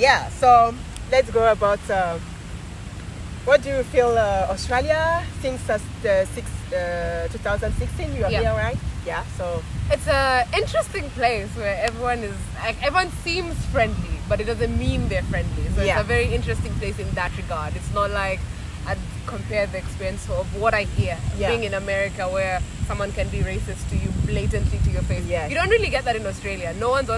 yeah, so let's go about what do you feel Australia since 2016 you are here, right? Yeah, so it's an interesting place where everyone seems friendly, but it doesn't mean they're friendly. So it's a very interesting place in that regard. It's not like I'd compare the experience of what I hear being in America, where someone can be racist to you blatantly to your face. You don't really get that in Australia. No one's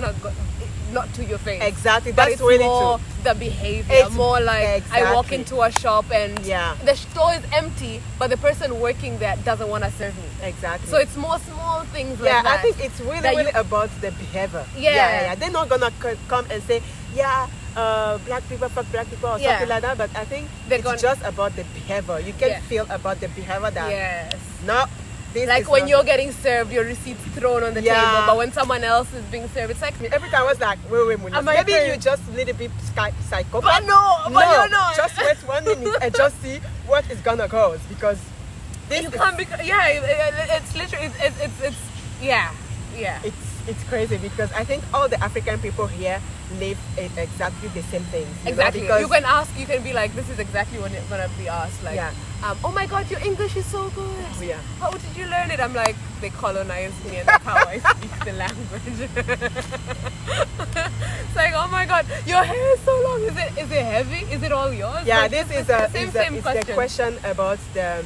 not to your face. Exactly, but that's it's really more true. The behavior, it's more like I walk exactly. into a shop and the store is empty, but the person working there doesn't want to serve me. Exactly. So it's more small things like that. Yeah, I think it's really about the behavior. Yeah. They're not gonna come and say, black people fuck black people or something like that. But I think it's just about the behavior. You can feel about the behavior that no. Like when you're getting served, your receipt's thrown on the table, but when someone else is being served, it's like every time I was like, wait, maybe you just a little bit psychopath. But no, you're not. Just wait 1 minute and just see what is gonna go, because this you can't be. It's literally it's crazy, because I think all the African people here live exactly the same things. Exactly. You can ask. You can be like, this is exactly what it's gonna be asked. Like, oh my God, your English is so good. Yeah. How did you learn it? I'm like, they colonized me, and that's how I speak the language. It's like, oh my God, your hair is so long. Is it heavy? Is it all yours? Yeah, like, this is the question about the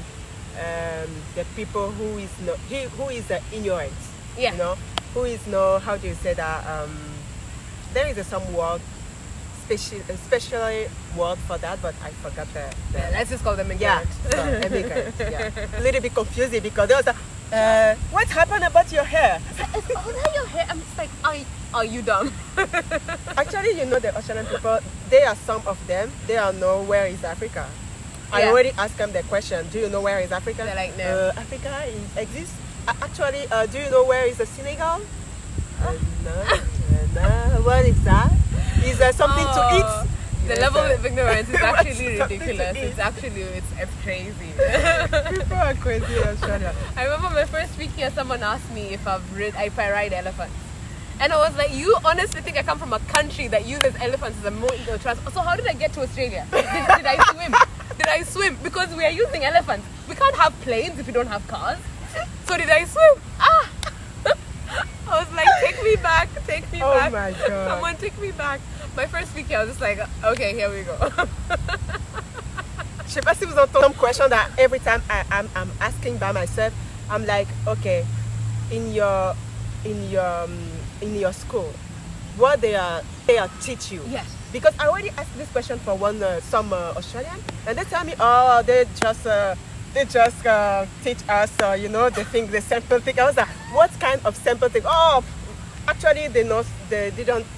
people who is ignorant. Yeah. You know, who is how do you say that? There is some word, especially word for that, but I forgot the let's just call them ignorant. Immigrant. A little bit confusing, because there was what happened about your hair? Is that your hair? I'm just like, are you dumb? Actually, the Australian people, there are some of them, they don't know where is Africa. I already asked them the question, do you know where is Africa? They're like, no. Africa exists. Actually, do you know where is the Senegal? No. What is that? Is there something to eat? The level of ignorance is actually ridiculous. It's crazy. People are crazy in Australia. I remember my first week here, someone asked me if I ride elephants. And I was like, you honestly think I come from a country that uses elephants as a mode of transport? So how did I get to Australia? Did I swim? Did I swim? Because we are using elephants. We can't have planes if we don't have cars. So did I swim? I was like, take me back. Oh my God. Someone take me back. My first week here, I was just like, okay, here we go. Je sais pas si vous entendez some question that every time I'm asking by myself. I'm like, okay, in your school, what they are teach you? Yes. Because I already asked this question for some Australian, and they tell me, oh, they just teach us, the thing, the simple thing. I was like, what kind of simple thing? Oh, actually, they don't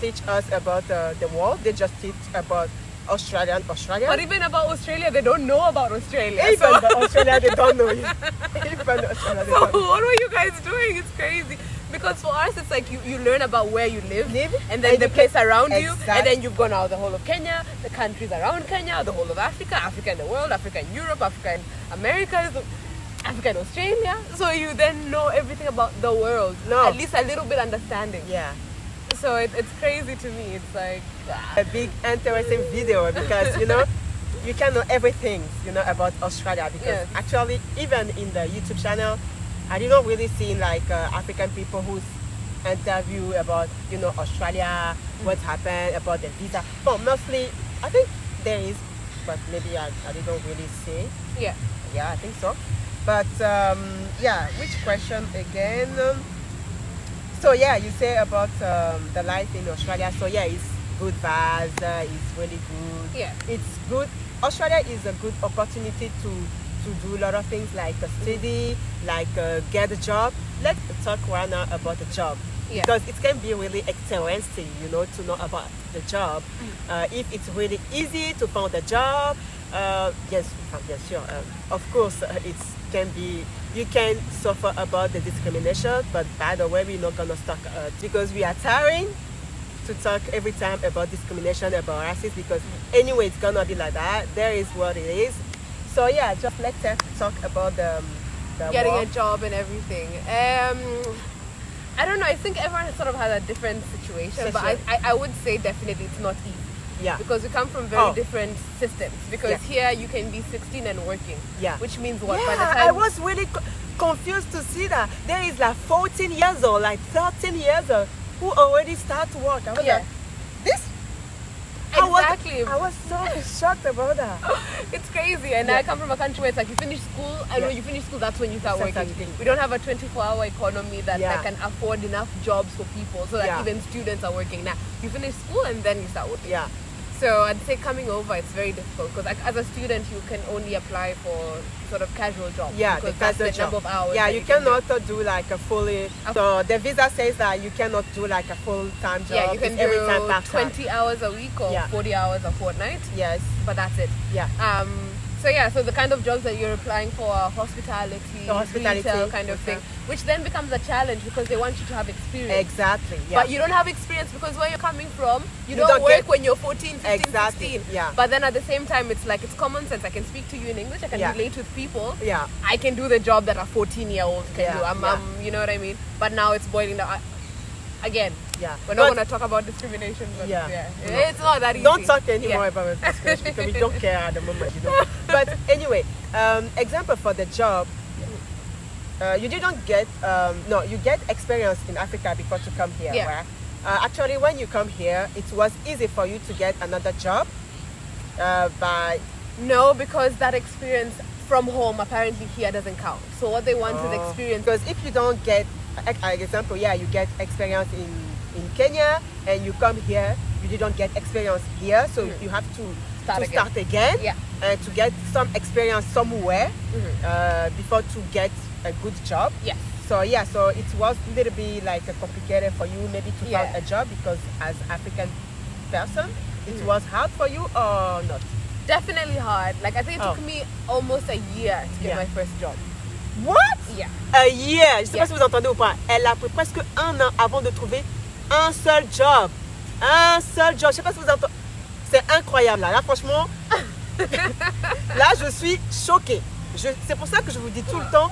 teach us about the world. They just teach about Australia. But even about Australia, they don't know about Australia. Even Australia, they don't know it. Even Australia, they don't know. What were you guys doing? It's crazy. Because for us, it's like you learn about where you live and then the place around you, and then you've gone out the whole of Kenya, the countries around Kenya, the whole of Africa, Africa in the world, Africa in Europe, Africa in America, Africa in Australia. So you then know everything about the world. No. At least a little bit understanding. Yeah. So it's crazy to me. It's like a big interesting video, because you can know everything about Australia, because actually even in the YouTube channel I did not really see like African people who's interview about Australia, what happened about the visa. Well, mostly I think there is, but maybe I didn't really see. Yeah, I think so. But which question again? So you say about the life in Australia. So it's good vibes. It's really good. Yeah, it's good. Australia is a good opportunity to do a lot of things like study, like get a job. Let's talk right now about the job. Yeah. Because it can be really interesting, to know about the job. If it's really easy to find a job, yes, sure. Of course, it can be. You can suffer about the discrimination, but by the way, we're not gonna talk because we are tiring to talk every time about discrimination, about racism. Because anyway, it's gonna be like that. There is what it is. So just let's talk about the getting work. a job and everything. I don't know. I think everyone sort of has a different situation, but I would say definitely it's not easy. Yeah. because we come from very Oh. different systems. Because Yeah. here you can be 16 and working. Yeah. Which means what? Yeah, By the time I was really confused to see that there is like 14 years old, like 13 years old, who already start to work. I was Yeah. like, this? Exactly. I was so shocked about that. It's crazy, and Yeah. I come from a country where it's like you finish school, and Yeah. when you finish school, that's when you start Start working. working. We don't have a 24-hour economy that, Yeah. that can afford enough jobs for people, so that Yeah. even students are working. Now, you finish school and then you start working. Yeah. So I'd say coming over, it's very difficult because like, as a student, you can only apply for sort of casual jobs. Yeah, because the that's the casual number job. of hours. Yeah, that you can do. cannot do like a fully. So the visa says that you cannot do like a full-time job. Yeah, you can It's every time do part-time. 20 hours a week or Yeah. 40 hours a fortnight, Yes. but that's it. Yeah. So the kind of jobs that you're applying for are hospitality, Hospitality, retail kind of thing, okay. which then becomes a challenge because they want you to have experience. Exactly. Yeah. But you don't have experience because where you're coming from, you, You don't don't work get- when you're 14, 15, Exactly, 16. yeah. But then at the same time, it's like it's common sense. I can speak to you in English. I can Yeah. relate with people. Yeah. I can do the job that a 14-year-old can Yeah, do. yeah. You know what I mean? But now it's boiling down. Again, Yeah. we're not But- going to talk about discrimination. But Yeah. No. It's not that easy. Don't talk anymore Yeah. about discrimination because we don't care at the moment. But anyway, example for the job, you didn't get no, you get experience in Africa before to come here. Yeah. Right? Actually, when you come here, it was easy for you to get another job. By No, because that experience from home apparently here doesn't count. So what they want is experience. because if you don't get, example, yeah, you get experience in Kenya and you come here, you didn't get experience here, so you have to start again Yeah. and to get some experience somewhere before to get a good job. Yes. So yeah, so it was a little bit like complicated for you maybe to Yeah. find a job because as African person, it was hard for you or not? Definitely hard. Like I think it took Oh. me almost a year to get Yeah. my first job. What? Yeah. A year. Je sais Yeah. pas si vous entendez ou pas. Elle a pris presque un an avant de trouver un seul job. Un seul job. Je sais pas si vous entendez. C'est incroyable là. Là franchement, là je suis choquée. C'est pour ça que je vous dis tout le temps,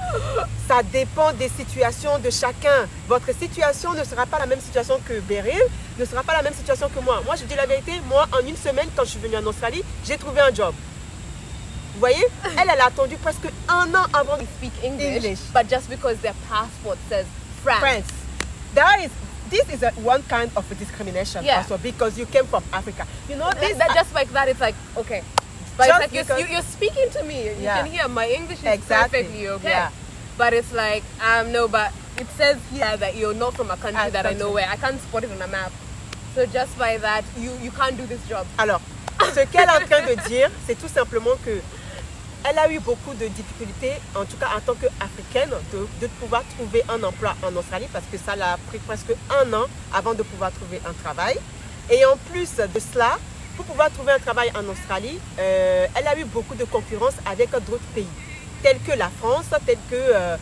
ça dépend des situations de chacun. Votre situation ne sera pas la même situation que Beryl, ne sera pas la même situation que moi. Moi, je dis la vérité, moi, en une semaine, quand je suis venue en Australie, j'ai trouvé un job. Vous voyez, elle a attendu presque un an avant de They speak English, English. but just because their passport says France. France. This is one kind of a discrimination Yeah. also because you came from Africa. You know, this That just like that, it's like okay. But Just it's like because- you're speaking to me. You Yeah. can hear my English is Exactly. perfectly okay. Yeah. But it's like no, but it says here that you're not from a country A that I know country. where. I can't spot it on a map. So just by that, you can't do this job. Alors, ce qu'elle est en train de dire, c'est tout simplement que elle a eu beaucoup de difficultés, en tout cas en tant qu'Africaine, de pouvoir trouver un emploi en Australie parce que ça l'a pris presque un an avant de pouvoir trouver un travail. Et en plus de cela, pour pouvoir trouver un travail en Australie, elle a eu beaucoup de concurrence avec d'autres pays, tels que la France, tels que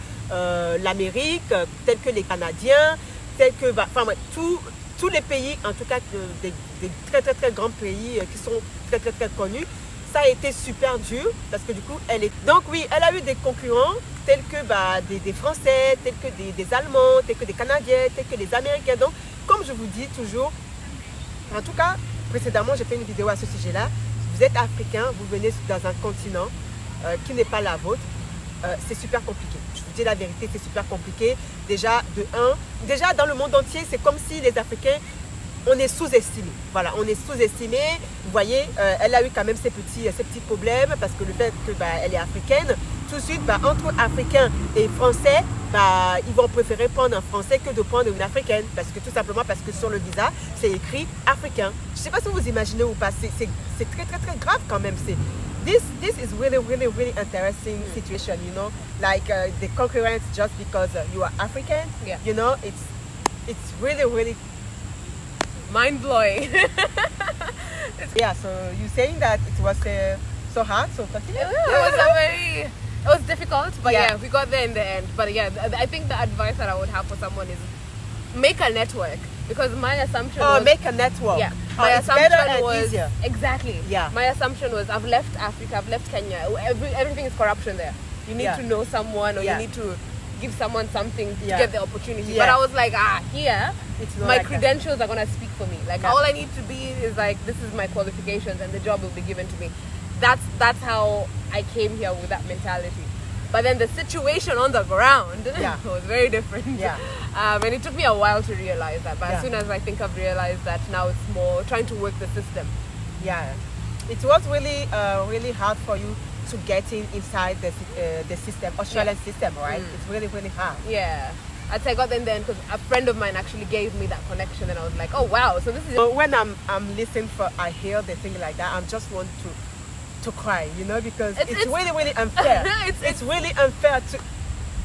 l'Amérique, tels que les Canadiens, tels que, enfin, ouais, tous les pays, en tout cas des très très très grands pays qui sont très très très connus. Ça a été super dur parce que du coup, donc oui, elle a eu des concurrents tels que des Français, tels que des Allemands, tels que des Canadiens, tels que des Américains. Donc, comme je vous dis toujours, en tout cas, précédemment, j'ai fait une vidéo à ce sujet-là. Vous êtes africain, vous venez dans un continent qui n'est pas la vôtre. C'est super compliqué. Je vous dis la vérité, c'est super compliqué. Déjà, déjà dans le monde entier, c'est comme si les Africains, on est sous-estimé. Voilà, on est sous-estimé. Vous voyez, elle a eu quand même ces petits problèmes parce que le fait que elle est africaine, tout de suite, entre Africains et Français, ils vont préférer prendre un Français que de prendre une Africaine parce que tout simplement parce que sur le visa, c'est écrit africain. Je ne sais pas si vous imaginez ou pas, c'est très très très grave quand même. This is really really really interesting situation, you know, like the concurrence just because you are African. Yeah. You know, it's really really. Mind blowing. Yeah, so you're saying that it was so hard, so continue. It was difficult, but Yeah. yeah, we got there in the end. But yeah, I think the advice that I would have for someone is make a network because my assumption was Make a network. yeah, Oh, my it's better assumption and was easier. exactly. Yeah. My assumption was I've left Africa, I've left Kenya. Everything is corruption there. You need Yeah. to know someone, or Yeah. you need to give someone something to Yeah. get the opportunity. Yeah. But I was like, here, It's not my like that. credentials are gonna speak for me. Like Yeah. all I need to be is like, this is my qualifications, and the job will be given to me. That's how I came here with that mentality. But then the situation on the ground Yeah. was very different. Yeah. And it took me a while to realize that. But Yeah. as soon as I think I've realized that, now it's more trying to work the system. Yeah, it was really really hard for you to get inside the system, Australian system, right? It's really really hard. Yeah. I'd say I got in there because a friend of mine actually gave me that connection, and I was like, oh wow, so this is. So when I'm listening I hear the thing like that, I just want to cry, you know, because it's really really unfair. it's really unfair to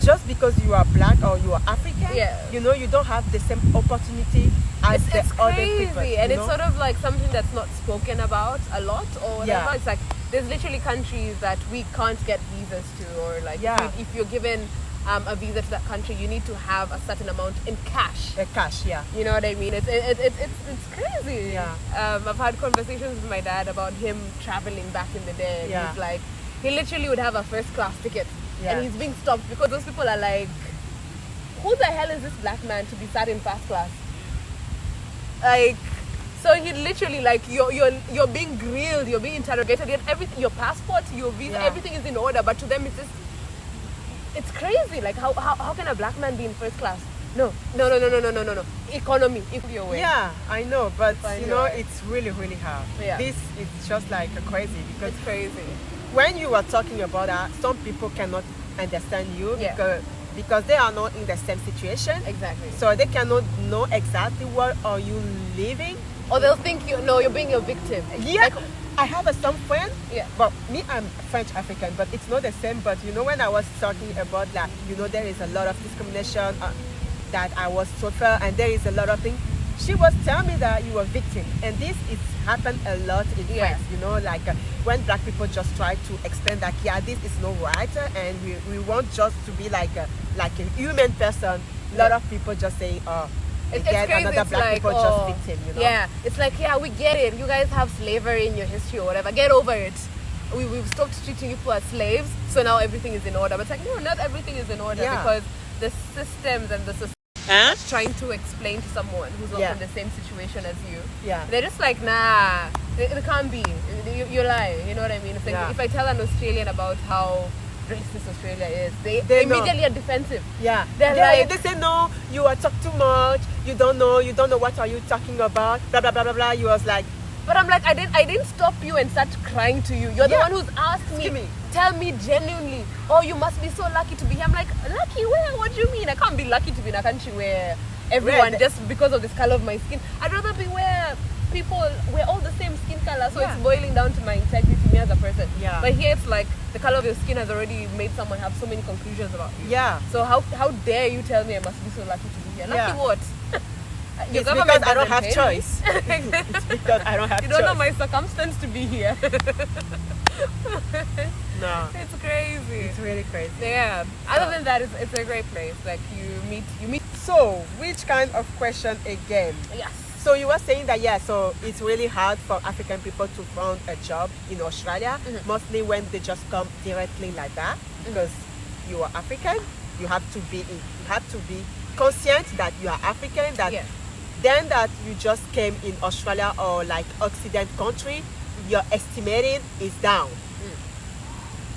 just because you are black or you are African. Yeah. You know, you don't have the same opportunity as the It's other crazy, people. and you it's know? sort of like something that's not spoken about a lot, or whatever. Yeah. It's like there's literally countries that we can't get visas to, or like Yeah. if you're given a visa to that country, you need to have a certain amount in cash. Cash, yeah. You know what I mean? It's crazy. Yeah. I've had conversations with my dad about him traveling back in the day. And Yeah. he's like, he literally would have a first class ticket, Yeah. and he's being stopped because those people are like, who the hell is this black man to be sat in first class? Like, so he literally like you're being grilled, you're being interrogated, yet everything, your passport, your visa, Yeah. everything is in order, but to them it's just. It's crazy. Like how can a black man be in first class? No. Economy. Your way. Yeah, I know, but Find you your know, way. it's really really hard. Yeah. This is just like crazy because It's crazy. when you are talking about that, some people cannot understand you Yeah. because they are not in the same situation. Exactly. So they cannot know exactly what are you living. Or they'll think you're being a victim. Yeah, Like, I have some friend. Yeah. But me, I'm French African, but it's not the same. But you know, when I was talking about that, you know, there is a lot of discrimination that I was suffer, and there is a lot of things. She was telling me that you were victim, and this is happened a lot in Yeah. France. You know, like when black people just try to explain that yeah, this is not right, and we want just to be like a human person. A lot Yeah. of people just saying, oh. It's Again, crazy. another It's black like, people just victim, you know. Yeah, it's like, yeah, we get it. You guys have slavery in your history or whatever. Get over it. We've stopped treating you people as slaves, so now everything is in order. But it's like, no, not everything is in order, Yeah. because the systems and the society Huh? trying to explain to someone who's not Yeah. in the same situation as you. Yeah. They're just like, nah, it can't be. You're lying. You know what I mean? It's like, Yeah. if I tell an Australian about how racist Australia is, they They know. immediately are defensive. Yeah, They're yeah, like- they say no, you are talk too much. You don't know what are you talking about. Blah blah blah blah blah. You was like, But I'm like, I didn't stop you and start crying to you. You're the Yeah. one who's asked Excuse me, me. tell me genuinely, oh, you must be so lucky to be here. I'm like, lucky where? What do you mean? I can't be lucky to be in a country where everyone, Red. just because of this color of my skin. I'd rather be where we're all the same skin color. So Yeah. it's boiling down to my integrity, me as a person. Yeah. But here it's like, the color of your skin has already made someone have so many conclusions about you. yeah. So how dare you tell me I must be so lucky to be here? Lucky Yeah. what? Your It's government because I don't doesn't have pay me. choice. It's because I don't have You choice. don't know my circumstance to be here. No, It's crazy. it's really crazy. Yeah. Other than that, it's a great place. Like you meet. So, which kind of question again? Yes. So you were saying that yeah, so it's really hard for African people to find a job in Australia, mostly when they just come directly like that, because you are African. You have to be conscient that you are African. That Yeah. then that you just came in Australia or like Occident country, your estimating is down.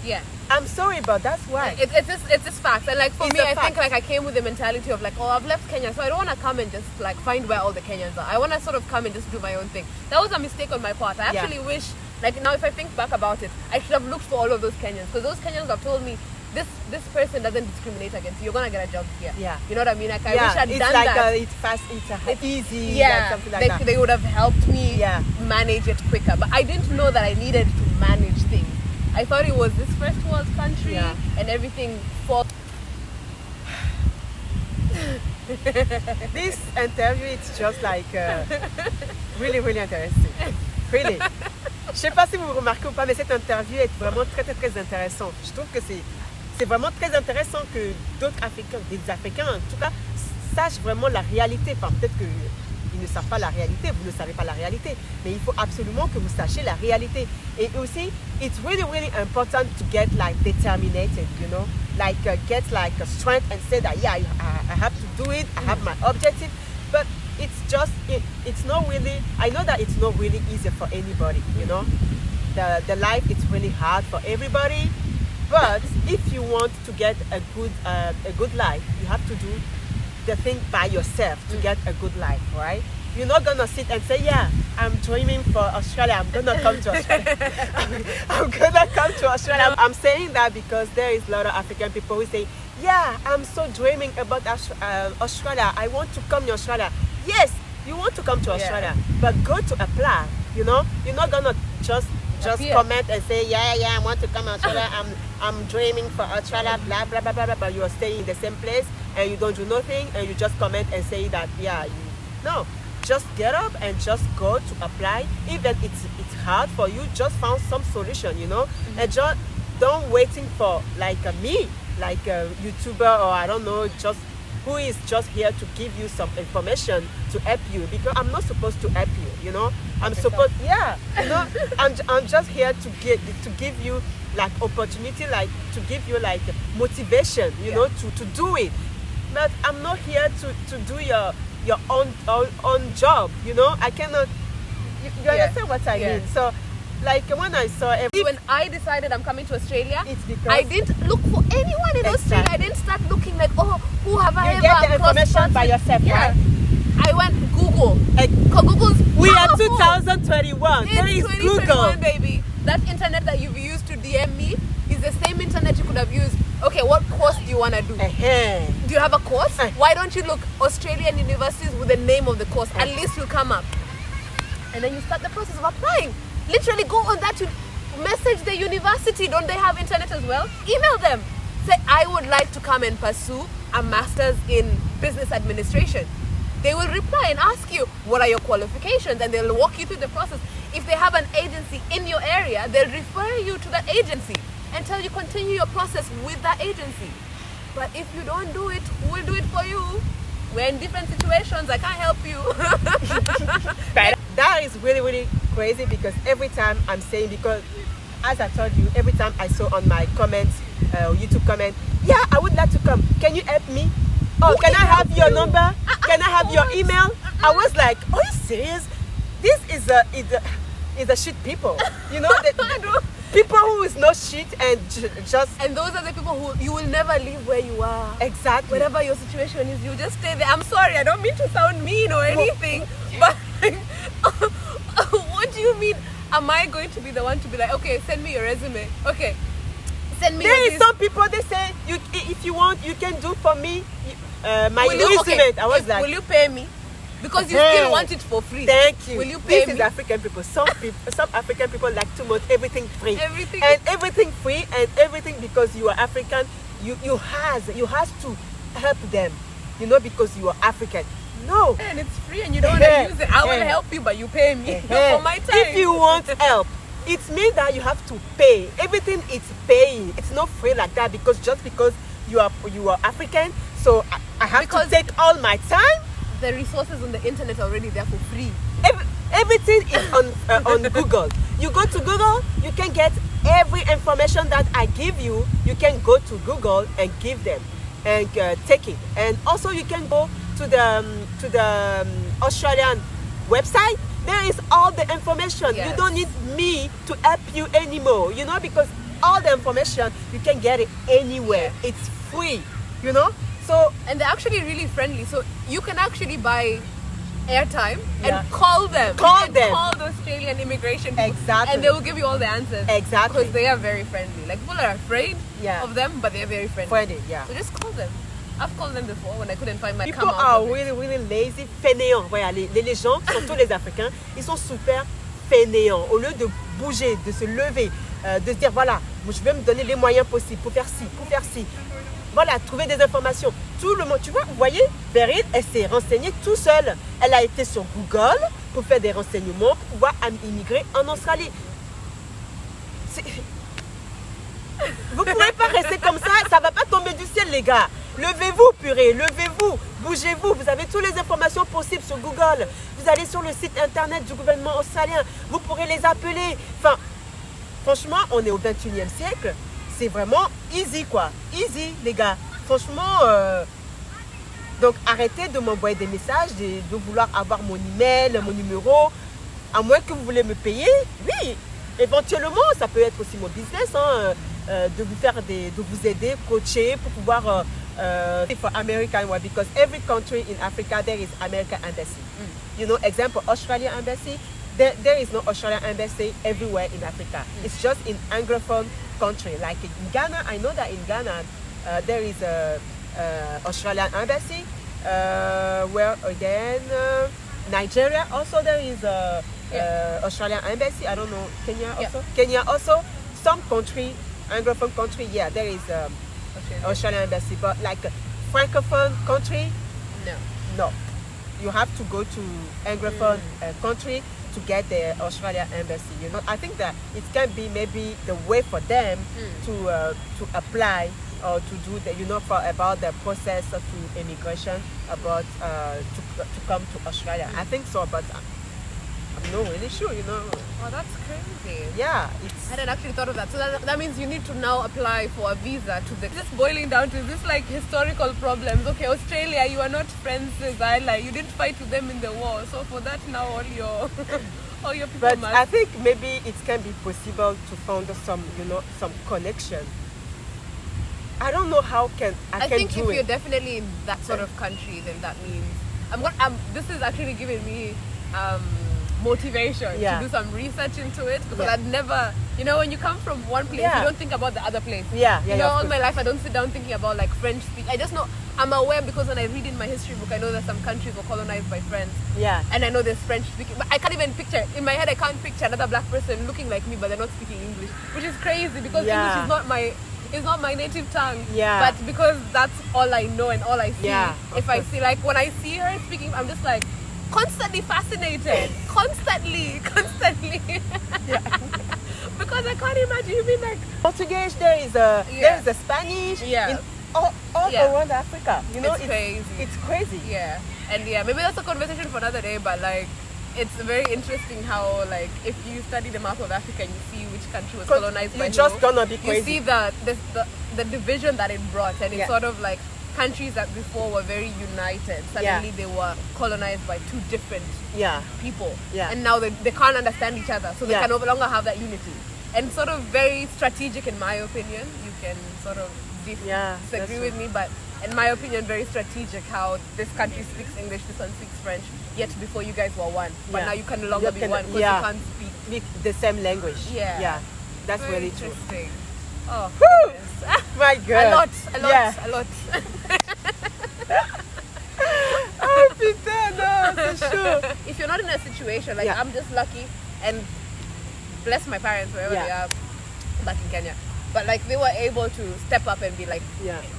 Yeah. I'm sorry, but that's why. It's just facts. And like for It's me, a I think fact. like I came with the mentality of like, oh, I've left Kenya, so I don't want to come and just like find where all the Kenyans are. I want to sort of come and just do my own thing. That was a mistake on my part. I Yeah. actually wish, like now if I think back about it, I should have looked for all of those Kenyans, because those Kenyans have told me this person doesn't discriminate against you. You're gonna get a job here. Yeah. You know what I mean? Like I yeah, wish I'd it's done like that. it's fast, it's easy, Yeah, like something like that. they would have helped me Yeah. manage it quicker. But I didn't know that I needed to manage things. I thought it was this first world country Yeah. and everything for. This interview, it's just like really, really interesting. Really. Je sais pas si vous remarquez ou pas, mais cette interview est vraiment très, très, très intéressante. Je trouve que c'est vraiment très intéressant que d'autres Africains, des Africains en tout cas, sachent vraiment la réalité. Enfin, peut-être qu'ils ne savent pas la réalité, vous ne savez pas la réalité, mais il faut absolument que vous sachiez la réalité. Et aussi, it's really, really important to get like determined, you know. get like a strength and say that yeah, I have to do it. I have my objective, but it's not really. I know that it's not really easy for anybody. You know, the life it's really hard for everybody. But if you want to get a good life, you have to do the thing by yourself to get a good life, right? You're not gonna sit and say, yeah, I'm dreaming for Australia. I'm gonna come to Australia. I'm gonna come to Australia. I'm saying that because there is a lot of African people who say, yeah, I'm so dreaming about Australia. I want to come to Australia. Yes, you want to come to Australia, but go to apply. You know, you're not gonna just comment and say, yeah, I want to come to Australia. I'm dreaming for Australia, blah, blah, blah, blah, blah, but you are staying in the same place and you don't do nothing and you just comment and say that, no. Just get up and just go to apply. Even it's hard for you, just found some solution, you know. And just don't waiting for like me, like a YouTuber or I don't know, just who is just here to give you some information to help you, because I'm not supposed to help you, you know. I'm supposed, you know, I'm just here to give you like opportunity, like to give you like motivation, you know, to do it. But I'm not here to do your own job, you know. I cannot. You understand what I mean? So, like when I saw when I decided I'm coming to Australia, it's because I didn't look for anyone in Australia. I didn't start looking like, oh, who have I ever get the information by yourself, right? I went Google. Google's we are powerful. 2021. It's There is 2021, Google, baby. That internet that you've used to DM me is the same internet you could have used. Okay, what course do you want to do? Do you have a course? Why don't you look Australian universities with the name of the course? At least you'll come up. And then you start the process of applying. Literally go on that to message the university. Don't they have internet as well? Email them. Say, I would like to come and pursue a master's in business administration. They will reply and ask you, what are your qualifications? And they'll walk you through the process. If they have an agency in your area, they'll refer you to that agency until you continue your process with that agency. But if you don't do it, who will do it for you? We're in different situations. I can't help you. That is really, really crazy, because every time I'm saying, because as I told you, every time I saw on my comments, YouTube comment, yeah, I would like to come. Can you help me? Oh, can I have your number? Can I have your email? I was like, are you serious? This is a shit people. You know, people who is not shit and just... And those are the people who you will never leave where you are. Exactly. Whatever your situation is, you just stay there. I'm sorry, I don't mean to sound mean or anything, but what do you mean? Am I going to be the one to be like, okay, send me your resume. Okay, send me There is some people, they say, if you want, you can do for me my resume. I was like... Will you pay me? Because you still want it for free. Thank you. Will you pay me? This is African people. Some African people like to want everything free. Everything. And everything free and everything because you are African. You has to help them. You know, because you are African. No. And it's free and you don't want to use it. I will help you, but you pay me for my time. If you want help, it means that you have to pay. Everything is paying. It's not free like that, because just because you are African, so I have to take all my time. The resources on the internet are already there for free. Everything is on Google. You go to Google, you can get every information that I give you. You can go to Google and give them and take it. And also you can go to the Australian website. There is all the information. Yes. You don't need me to help you anymore, you know, because all the information you can get it anywhere. Yeah. It's free, you know. So, and they're actually really friendly. So you can actually buy airtime and call them. Call them. Call the Australian immigration people. Exactly. And they will give you all the answers. Exactly. Because they are very friendly. Like, people are afraid of them, but they're very friendly. Friendly, yeah. So just call them. I've called them before when I couldn't find my People are really, really lazy, fainéants. Voilà, les gens, surtout les Africains, ils sont super fainéants. Au lieu de bouger, de se lever, de se dire, voilà, je vais me donner les moyens possibles pour faire ci, pour faire ci. Voilà, trouver des informations. Tout le monde, tu vois, vous voyez, Beryl, elle s'est renseignée tout seule. Elle a été sur Google pour faire des renseignements, pour pouvoir immigrer en Australie. Vous ne pouvez pas rester comme ça, ça ne va pas tomber du ciel, les gars. Levez-vous, purée, levez-vous, bougez-vous. Vous avez toutes les informations possibles sur Google. Vous allez sur le site internet du gouvernement australien. Vous pourrez les appeler. Enfin, franchement, on est au 21e siècle. c'est vraiment easy quoi. Easy les gars. Franchement, donc arrêtez de m'envoyer des messages, de vouloir avoir mon email, mon numéro. À moins que vous voulez me payer, oui. Éventuellement, ça peut être aussi mon business, hein, de vous faire de vous aider, coacher pour pouvoir for American one, because every country in Africa there is American embassy. You know, example, Australian embassy. There is no Australian embassy everywhere in Africa. It's just in Anglophone country. Like in Ghana, I know that in Ghana there is a Australian embassy. Where again, Nigeria also there is a Australian embassy. I don't know, Kenya also. Kenya also. Some country, Anglophone country, yeah, there is Australian embassy. But like Francophone country, no. You have to go to Anglophone country to get the Australian embassy. You know, I think that it can be maybe the way for them to apply or to do the, you know, for about the process to immigration about to come to Australia. I think so, but I'm not really sure. You know. Oh, that's crazy. Yeah, I hadn't actually thought of that. So that means you need to now apply for a visa to the. Just boiling down to this, like historical problems. Okay, Australia, you are not friends with Ireland. You didn't fight with them in the war. So for that now, all your people. But must. I think maybe it can be possible to find some, you know, some connection. I don't know how I can think do if it. you're definitely in that sort of country, then that means this is actually giving me motivation to do some research into it, because I'd never, you know, when you come from one place, you don't think about the other place. You know, all my life I don't sit down thinking about like French speak. I just know, I'm aware because when I read in my history book, I know that some countries were colonized by French. And I know there's French speaking, but I can't even picture, in my head I can't picture another black person looking like me but they're not speaking English, which is crazy because English is not my native tongue. But because that's all I know and all I see, if I see, like when I see her speaking, I'm just like constantly fascinated. Constantly. Because I can't imagine you being like Portuguese, there is a Spanish in all around Africa. You know, it's crazy. It's crazy. And maybe that's a conversation for another day, but like it's very interesting how, like, if you study the map of Africa and you see which country was colonized by who, just gonna be crazy. You see the division that it brought, and it's sort of like countries that before were very united, suddenly they were colonized by two different people, and now they can't understand each other, so they can no longer have that unity. And sort of very strategic, in my opinion. You can sort of disagree with me, but in my opinion, very strategic how this country speaks English, this one speaks French, yet before you guys were one, but now you can no longer be one because you can't speak the same language. That's very really interesting. true. Oh, my God. a lot. Oh, putain, no, c'est sure. If you're not in a situation, like I'm just lucky, and bless my parents wherever they are back in Kenya, but like they were able to step up and be like,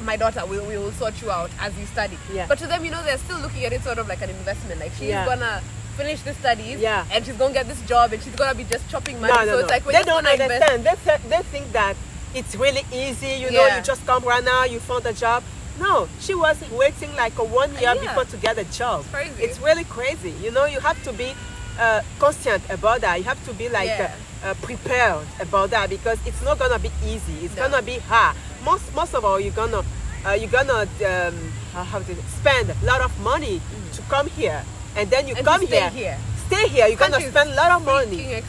my daughter, we will sort you out as you study. But to them, you know, they're still looking at it sort of like an investment. Like she's gonna finish the studies and she's gonna get this job and she's gonna be just chopping money. So it's like they don't understand. They think that it's really easy, you know, you just come right now, you found a job. No, she was waiting like 1 year before to get a job. It's crazy. It's really crazy. You know, you have to be conscient about that. You have to be like prepared about that, because it's not gonna be easy. It's gonna be hard. Most of all, you're gonna spend a lot of money to come here, and then you come here. Stay here, you're gonna spend a lot of money.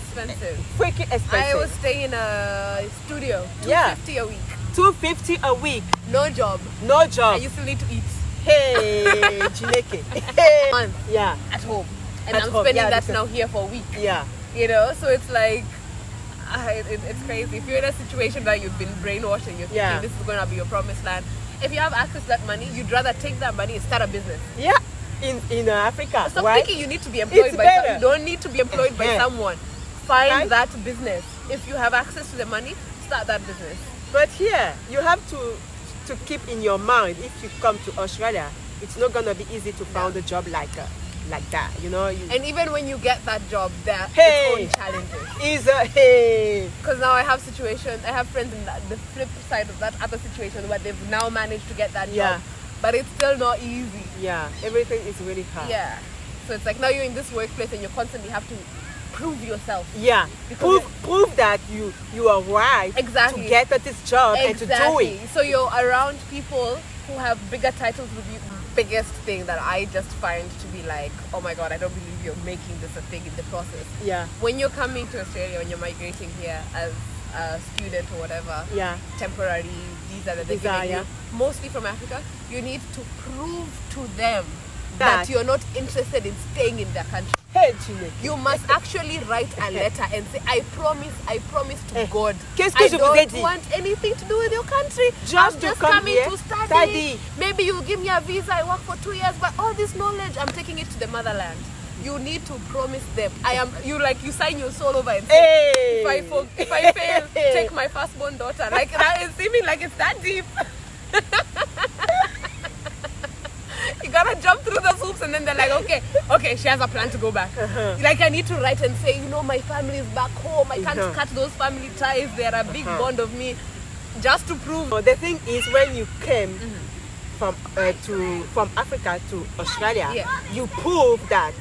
Freaking expensive. I was staying in a studio, $250 a week. $250 a week. No job. And you still need to eat. Hey, Chineke. Hey. Month. At home. And I'm spending that now here for a week. You know, so it's like, it's crazy. If you're in a situation that you've been brainwashed and you're thinking this is going to be your promised land, if you have access to that money, you'd rather take that money and start a business. In Africa. Stop thinking you need to be employed by someone. You don't need to be employed by someone. Find that business. If you have access to the money, start that business. But here, you have to keep in your mind, if you come to Australia, it's not going to be easy to find a job like that, you know. And even when you get that job, there are its own challenges. Because now I have friends in the flip side of that other situation where they've now managed to get that job. But it's still not easy. Everything is really hard. So it's like now you're in this workplace and you constantly have to prove yourself. Yeah, Because prove that you are right Exactly. to get at this job and to do it. So you're around people who have bigger titles with you. Biggest thing that I just find to be like, oh my god, I don't believe you're making this a thing in the process. Yeah, When you're coming to Australia, when you're migrating here as a student or whatever, yeah, temporary visa that they're Visa, giving yeah. you, mostly from Africa, you need to prove to them That- that you're not interested in staying in their country. hey, Chineke. You must actually write a letter and say, I promise to God, Qu'est-ce que I je vous ai dit? don't want anything to do with your country. Just I'm to just come coming here, to study. study. Maybe you'll give me a visa, I work for 2 years, but all this knowledge, I'm taking it to the motherland. You need to promise them. You sign your soul over and say, Hey. if I fail, take my firstborn daughter. Like that is seeming like it's that deep. You gotta jump through the hoops and then they're like, okay, she has a plan to go back. Like I need to write and say, my family is back home. I can't cut those family ties. They're a big bond of me. Just to prove. The thing is, when you came from Africa to Australia, Yeah. you prove that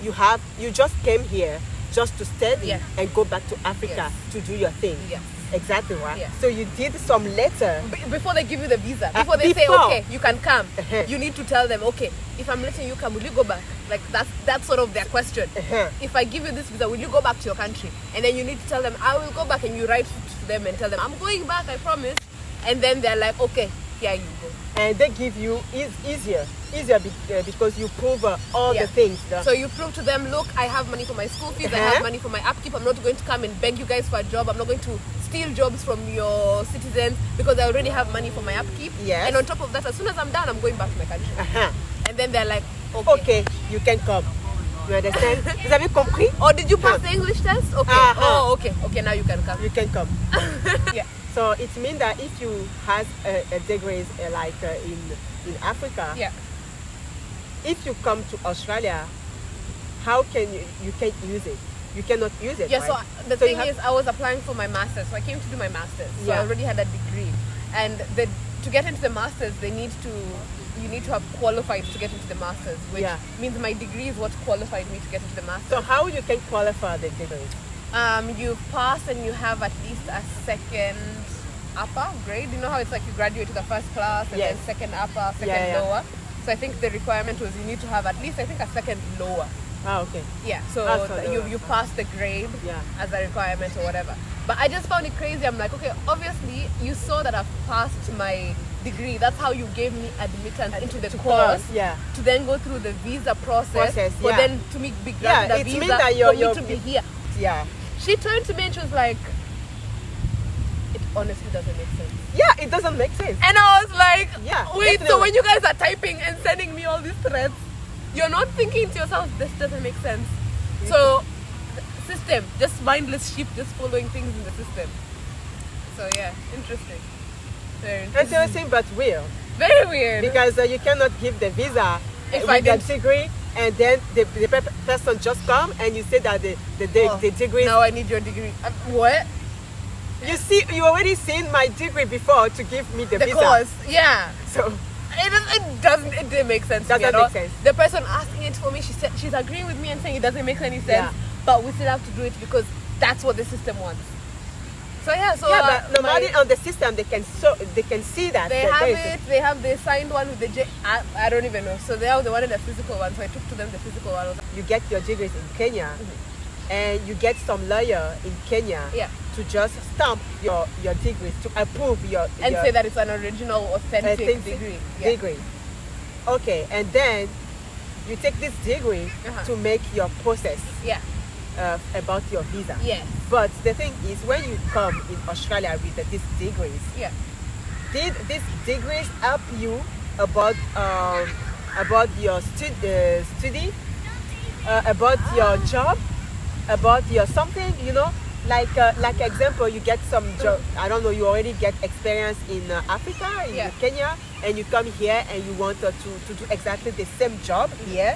you just came here just to study Yeah. and go back to Africa Yes. to do your thing. Yes. Exactly right. Yes. So you did some letter. Before they give you the visa, before they say, before. okay, you can come, Uh-huh. you need to tell them, okay, if I'm letting you come, will you go back? Like that's sort of their question. Uh-huh. If I give you this visa, will you go back to your country? And then you need to tell them, I will go back, and you write to them and tell them, I'm going back, I promise. And then they're like, okay, here you go. And they give you easier because you prove all Yeah. the things. So you prove to them, look, I have money for my school fees, I Uh-huh. have money for my upkeep. I'm not going to come and beg you guys for a job. I'm not going to steal jobs from your citizens because I already have money for my upkeep. Yes. And on top of that, as soon as I'm done, I'm going back to my country. Uh-huh. And then they're like, okay. Okay, you can come. You understand? Vous avez compris? Or did you pass the English test? Okay. Uh-huh. Oh, okay. Okay, now you can come. You can come. Yeah. So it means that if you have a degree in Africa, Yeah. if you come to Australia, how can you can't use it? You cannot use it. Yeah, right? so the So you thing have- is, I was applying for my master's. So I came to do my master's. So I Yeah. already had a degree. And to get into the master's, you need to have qualified to get into the master's, which Yeah. means my degree is what qualified me to get into the master's. So how you can qualify the degree? You pass and you have at least a second upper grade. You know how it's like you graduate to the first class and Yes. then second upper, second Yeah. lower. So I think the requirement was you need to have at least, I think, a second lower. Ah, okay. Yeah, so So you pass the grade Yeah. as a requirement or whatever. But I just found it crazy. I'm like, okay, obviously you saw that I've passed my degree. That's how you gave me admittance into the To course. yeah. To then go through the visa process. For yeah. then to be granted Yeah, a it visa means that for me you're- to be here. Yeah. She turned to me and she was like, it honestly doesn't make sense. Yeah, it doesn't make sense. And I was like, Yeah, wait, so definitely. when you guys are typing and sending me all these threads, you're not thinking to yourself, this doesn't make sense. So, system, just mindless sheep, just following things in the system. So yeah, interesting. Very interesting. Interesting but weird. Very weird. Because you cannot give the visa If I with the didn't- degree, and then the person just come and you say that the Oh, degree. now I need your degree. What? You already seen my degree before to give me the The visa. course. Yeah. So It didn't make sense to me Doesn't at all. make sense. The person asking it for me, she said she's agreeing with me and saying it doesn't make any sense, Yeah. but we still have to do it because that's what the system wants. So yeah, so yeah, but normally my- on the system they can see that they that have there is it. They have the signed one with the J. I don't even know. So they wanted the physical one, so I took to them the physical one. I was like, you get your degrees in Kenya, and you get some lawyer in Kenya Yeah. to just stamp your degrees to approve your and say that it's an original, authentic degree. Yeah. degree. Okay, and then you take this degree Uh-huh. to make your process Yeah. about your visa. Yes. But the thing is, when you come in Australia with these degrees, Yeah. did these degrees help you about your study, about your job, about your something, like example, you get some job, I don't know, you already get experience in Africa, in Yeah. Kenya, and you come here and you want to do exactly the same job here.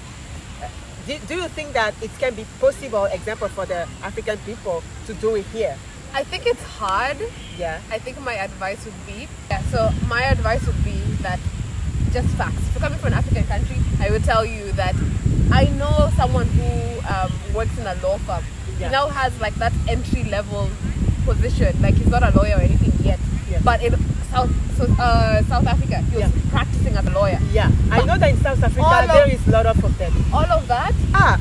Do you think that it can be possible, example, for the African people to do it here? I think it's hard. Yeah. I think my advice would be, my advice would be that just facts. If you're coming from an African country, I would tell you that I know someone who works in a law firm Yeah. He now has like that entry level position. Like he's not a lawyer or anything yet. Yeah. But in South Africa, he was Yeah. practicing as a lawyer. Yeah, I know that in South All Africa of- there is a lot of them. All of that,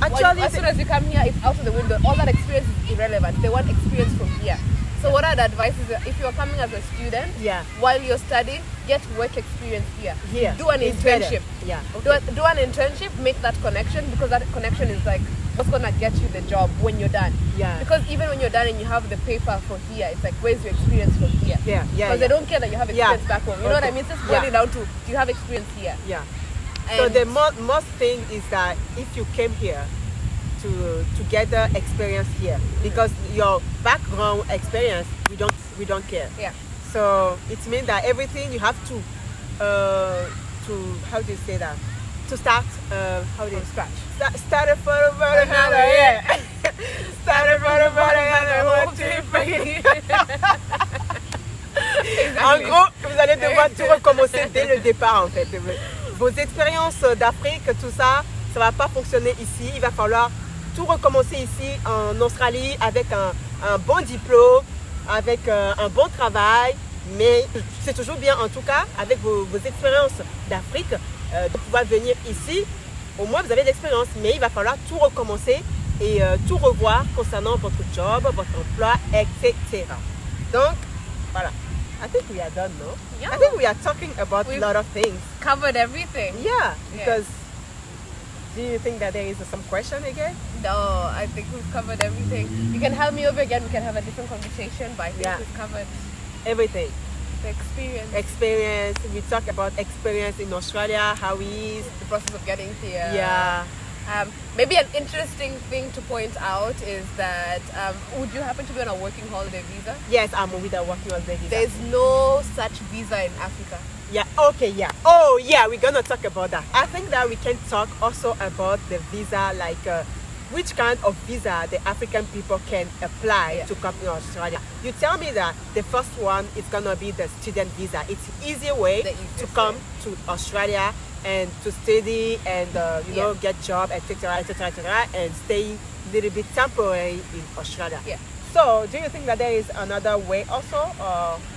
Actually, as soon as you come here, it's out of the window. All that experience is irrelevant. They want experience from here. So what I'd advise is that if you're coming as a student, Yeah. while you're studying, get work experience here. Here, Do an it's better. internship. Yeah, Do, okay. do an internship, make that connection, because that connection is like what's gonna get you the job when you're done. Yeah. Because even when you're done and you have the paper for here, it's like where's your experience from here? Yeah, yeah, Because they yeah. don't care that you have experience back home. You know what I Okay. mean? It's just Yeah. boiling down to do you have experience here? Yeah. So And- the most thing is that if you came here to get the experience here, because your background experience we don't care. Yeah. So it means that everything you have to how do you say that? To start how do you From scratch. Start it for the yeah. Start it for the one, two, three. En gros, vous allez devoir tout recommencer dès le départ en fait. Vos expériences d'Afrique, tout ça, ça va pas fonctionner ici. Il va falloir tout recommencer ici en Australie avec un bon diplôme, avec un bon travail. Mais c'est toujours bien en tout cas avec vos expériences d'Afrique de pouvoir venir ici. Au moins vous avez de l'expérience, mais il va falloir tout recommencer et tout revoir concernant votre job, votre emploi, etc. Donc voilà. I think we are done, no? Yeah. I think we are talking about a We've- lot of things. Covered everything. Yeah, Yeah. because do you think that there is some question again? No, I think we've covered everything. You can have me over again. We can have a different conversation, but I think Yeah. we've covered Everything. the experience, Experience. We talk about experience in Australia, how it is. the process of getting here. Yeah. Maybe an interesting thing to point out is that would you happen to be on a working holiday visa? Yes, I'm with a working holiday visa. There's no such visa in Africa. Yeah, okay, yeah. Oh, yeah, we're gonna talk about that. I think that we can talk also about the visa, like which kind of visa the African people can apply to come to Australia. You tell me that the first one is gonna be the student visa. It's an easy way The to easiest come way. to Australia and to study and you know Yeah. get job, etc., etc., and stay a little bit temporary in Australia. Yeah. So, do you think that there is another way also?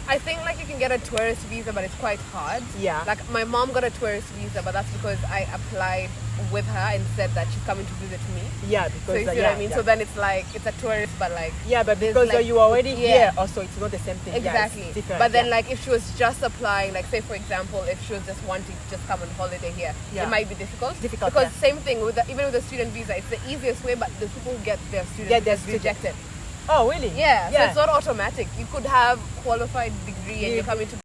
I think like you can get a tourist visa, but it's quite hard. Yeah. Like my mom got a tourist visa, but that's because I applied with her and said that she's coming to visit me. Yeah, So because you see yeah, what I mean? yeah. So then it's like it's a tourist, but like Yeah, but there's, because like- you are already yeah. here, also it's not the same thing. exactly. Yeah, it's different. But then yeah. like if she was just applying, like say for example, if she was just wanting to just come on holiday here, Yeah. it might be difficult. Difficult, because yeah. same thing with even with the student visa, it's the easiest way, but the people who get their student Get their visas student- rejected. Oh, really? Yeah, so it's not automatic. You could have qualified degree and You- you're coming to